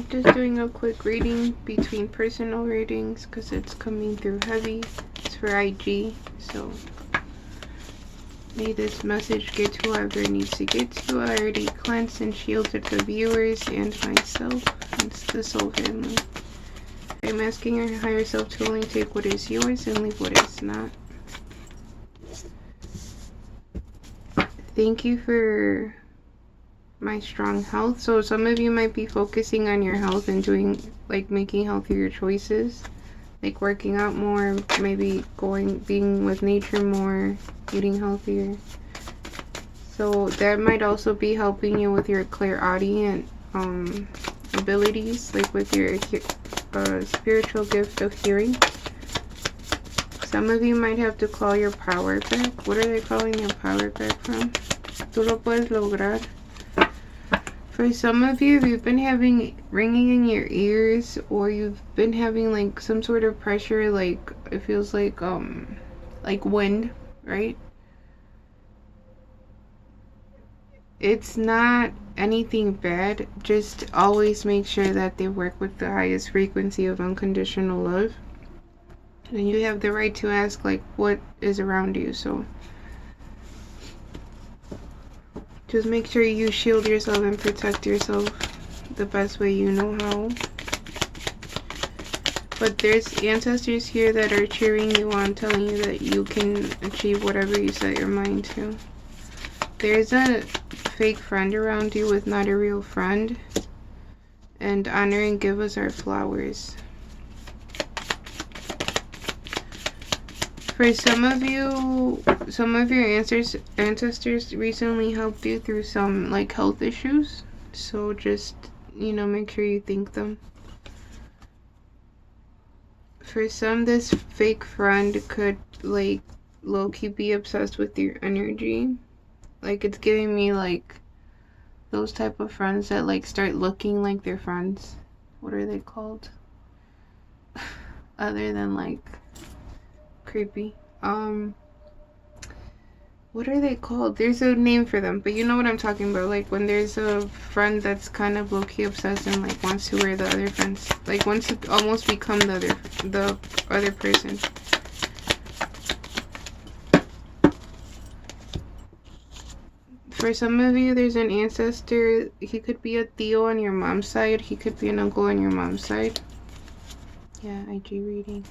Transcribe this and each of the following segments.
Just doing a quick reading between personal readings because it's coming through heavy. It's for IG, so may this message get to whoever it needs to get to. I already cleansed and shielded the viewers and myself and the soul family. I'm asking your higher self to only take what is yours and leave what is not. Thank you for my strong health. So some of you might be focusing on your health and doing, like, making healthier choices, like working out more, maybe being with nature more, eating healthier. So that might also be helping you with your clairaudient abilities, like with your spiritual gift of hearing. Some of you might have to call your power back. What are they calling your power back from? Tú lo puedes lograr. For some of you, if you've been having ringing in your ears, or you've been having like some sort of pressure, like it feels like wind, right? It's not anything bad. Just always make sure that they work with the highest frequency of unconditional love. And you have the right to ask, like, what is around you. So just make sure you shield yourself and protect yourself the best way you know how. But there's ancestors here that are cheering you on, telling you that you can achieve whatever you set your mind to. There's a fake friend around you with not a real friend. And honor and give us our flowers. For some of you, some of your ancestors recently helped you through some like health issues. So just, you know, make sure you thank them. For some, this fake friend could like low-key be obsessed with your energy. Like, it's giving me like those type of friends that like start looking like their friends. What are they called? Other than like creepy. What are they called? There's a name for them, but you know what I'm talking about. Like when there's a friend that's kind of low-key obsessed and like wants to wear the other friends, like wants to almost become the other person. For some of you, there's an ancestor. He could be a Theo on your mom's side. He could be an uncle on your mom's side. Yeah, IG reading.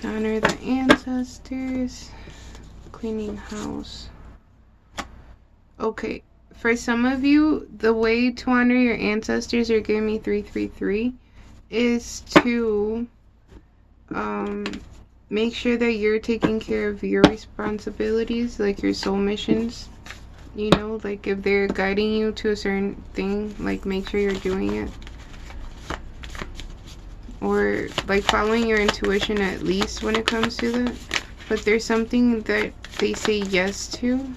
Honor the ancestors. Cleaning house. Okay, for some of you, the way to honor your ancestors, you're giving me 333, is to make sure that you're taking care of your responsibilities, like your soul missions. You know, like if they're guiding you to a certain thing, like make sure you're doing it. Or like following your intuition at least when it comes to that. But there's something that they say yes to.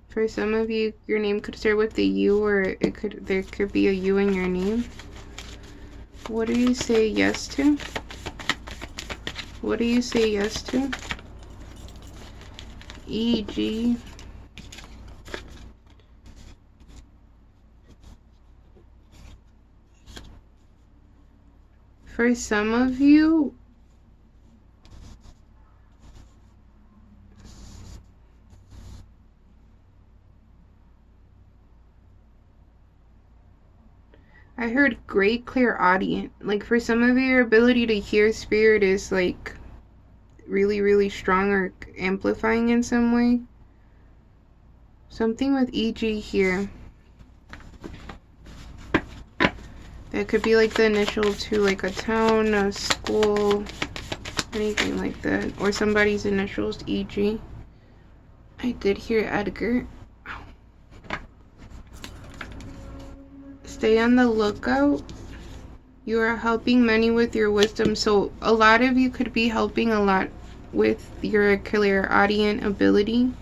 For some of you, your name could start with a U, or there could be a U in your name. What do you say yes to? What do you say yes to? E.g. For some of you, I heard great clairaudient. Like for some of you, your ability to hear spirit is like really, really strong or amplifying in some way. Something with EG here. That could be like the initial to like a town, a school, anything like that. Or somebody's initials, EG. I did hear Edgar. Stay on the lookout. You are helping many with your wisdom. So a lot of you could be helping a lot with your clairaudient ability.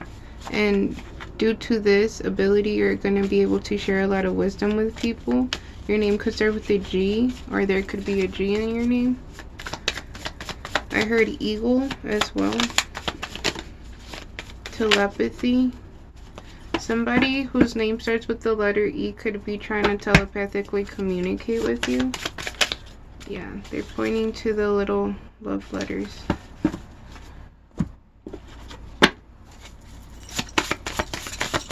And due to this ability, you're going to be able to share a lot of wisdom with people. Your name could start with a G, or there could be a G in your name. I heard eagle as well. Telepathy. Somebody whose name starts with the letter E could be trying to telepathically communicate with you. Yeah, they're pointing to the little love letters.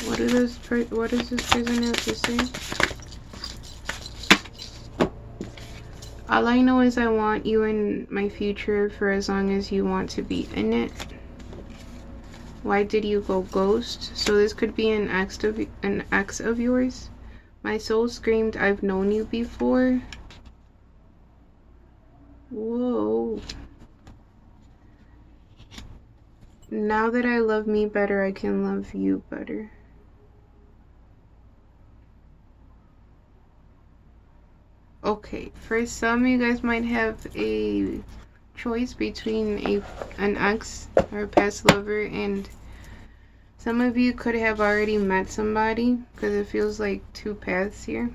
What does this person have to say? All I know is I want you in my future for as long as you want to be in it. Why did you go ghost? So this could be an ex of yours. My soul screamed, I've known you before. Whoa. Now that I love me better, I can love you better. Okay, for some you guys might have a choice between an ex or a past lover, and some of you could have already met somebody, because it feels like two paths here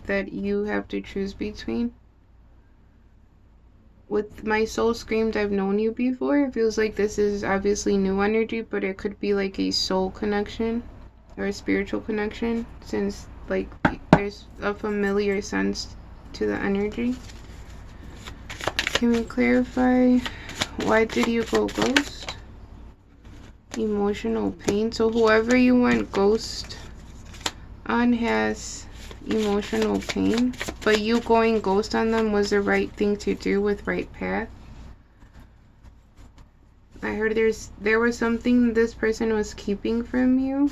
that you have to choose between. With my soul screamed, I've known you before, it feels like this is obviously new energy, but it could be like a soul connection or a spiritual connection, since like there's a familiar sense to the energy. Can we clarify, why did you go ghost? Emotional pain. So whoever you went ghost on has emotional pain, but you going ghost on them was the right thing to do with right path. I heard there was something this person was keeping from you,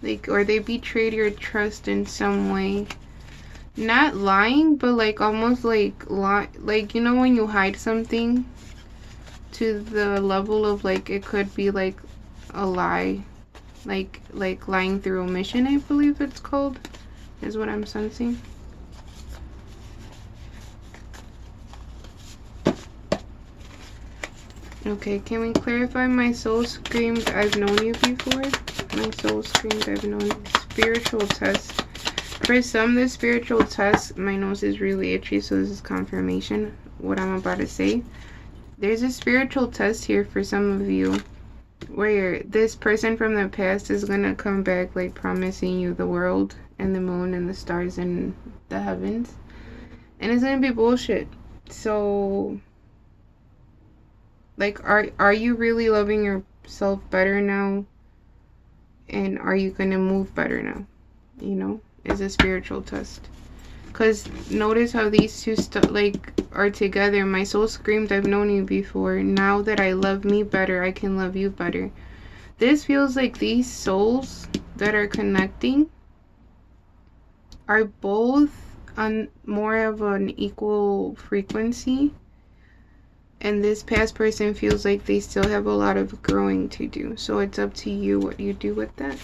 like, or they betrayed your trust in some way. Not lying, but like almost like you know when you hide something to the level of like it could be like a lie, like lying through omission, I believe it's called, is what I'm sensing. Okay, can we clarify, my soul screamed, I've known you before? My soul screamed, I've known you. Spiritual test. For some, this spiritual test, my nose is really itchy, so this is confirmation what I'm about to say. There's a spiritual test here for some of you where this person from the past is gonna come back like promising you the world and the moon and the stars and the heavens, and it's gonna be bullshit. So like, are you really loving yourself better now, and are you gonna move better now? You know, is a spiritual test. Because notice how these two like are together. My soul screamed, I've known you before. Now that I love me better, I can love you better. This feels like these souls that are connecting are both on more of an equal frequency, and this past person feels like they still have a lot of growing to do. So it's up to you what you do with that.